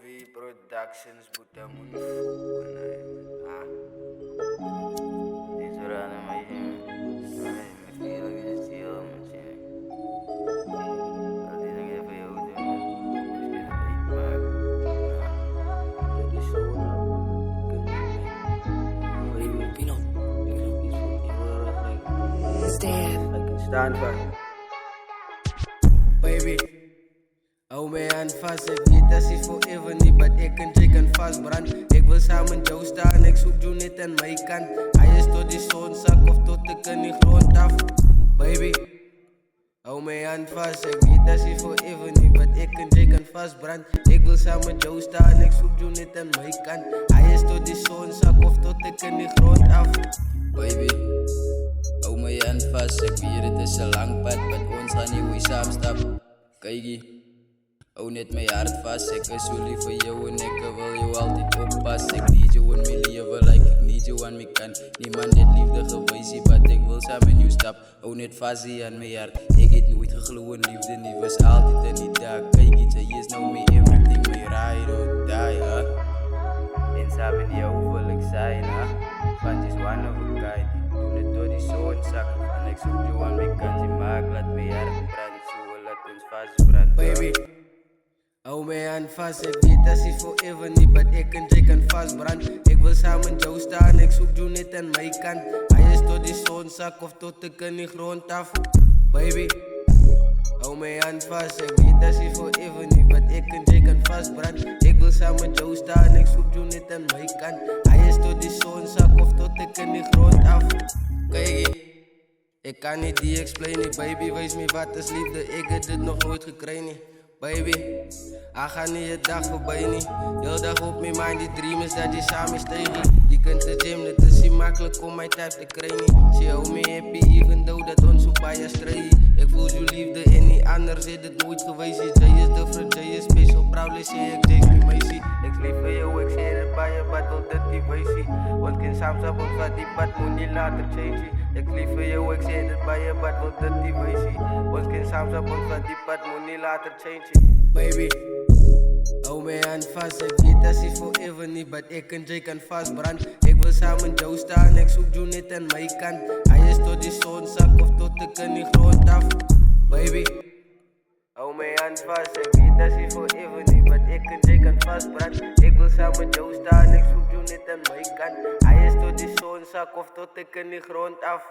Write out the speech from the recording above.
Movie Productions Buta Munfu. These are all my feel like it's still stand for baby. Hou mij aan vast, ik weet dat ze forever niet, but ik en Jay kan vastbrand. Ik wil samen jou staan, ik zoek jou net aan mijn kant. Hij is tot die zonzak of tot ik in die grond af. Baby, hou mij aan vast, ik weet dat ze forever niet, but ik en Jay kan vastbrand. Ik wil samen jou staan, ik zoek jou net aan mijn kant. Hij is tot die zonzak of tot ik in die grond af. Baby, hou mij aan vast, ik weet het is een lang pad, but ons gaan niet weer samen stap. Kijkie. Hou net mijn hart vast, ik is zo lief voor jou en ik wil jou altijd oppassen. Ik need jou in mijn leven, like ik need jou aan mijn kant. Niemand net liefde geweest, but ik wil samen met jou stap. Hou net vast aan mijn hart, ik heb nooit gegloeid in liefde, niet was altijd in die dag. Kijk iets, je is nou mijn everything, mijn ride or die, huh? En samen met jou wil ik zijn, huh? Want is one of a kind, doe het door die zonzak. En ik zoek jou aan mijn kant, je maakt, laat mijn hart branden, zo laat ons vastbranden. Baby, hou mij aan vast, ik weet dat ze forever niet, but ik en Jay kan vastbrand. Ik wil samen jou staan, ik zoek jou net aan mijn kant. Hij is tot die zonzak of tot ik in die grond af. Baby, hou mij aan vast, ik weet dat ze forever niet, but ik en Jay kan vastbrand. Ik wil samen jou staan, ik zoek jou net aan mijn kant. Hij is tot die zonzak of tot ik in die grond af. Kijk, ik kan niet die explainen, baby, wees me wat is liefde, ik heb dit nog nooit gekregen. Baby, hij gaat niet je dag voorbij niet. Heel dag op mijn mind, die dream is dat je samen stegen. Je kunt de gym, het is niet makkelijk om mijn tijd te krijgen. She hou me happy, even though dat ons zo bij je strijden. Ik voel je liefde en niet anders is het nooit geweest. Jay is different, Jay is special, proudly say ik Jay's mijn meisje. Ik lief voor jou, ik zeg het bij je, but wil dat die weesie. Want geen samen op ons wat die pad moet niet later change. Ik lief voor jou, ik zeg het bij je, but wil dat die weesie. Want geen samen op ons wat die pad moet niet later change. Baby, hou mij aan vast, ik weet dat ze forever niet, but ik en Jay kan vastbrand. Ik wil samen jou staan, ik zoek jou net aan mijn kant. Hij is tot die zonzak of tot ik in die grond af. Baby, hou mij aan vast, ik weet dat ze forever niet, but ik en Jay kan vastbrand. Ik wil samen jou staan, ik zoek jou net aan mijn kant. Hij is tot die zonzak of tot ik in die grond af.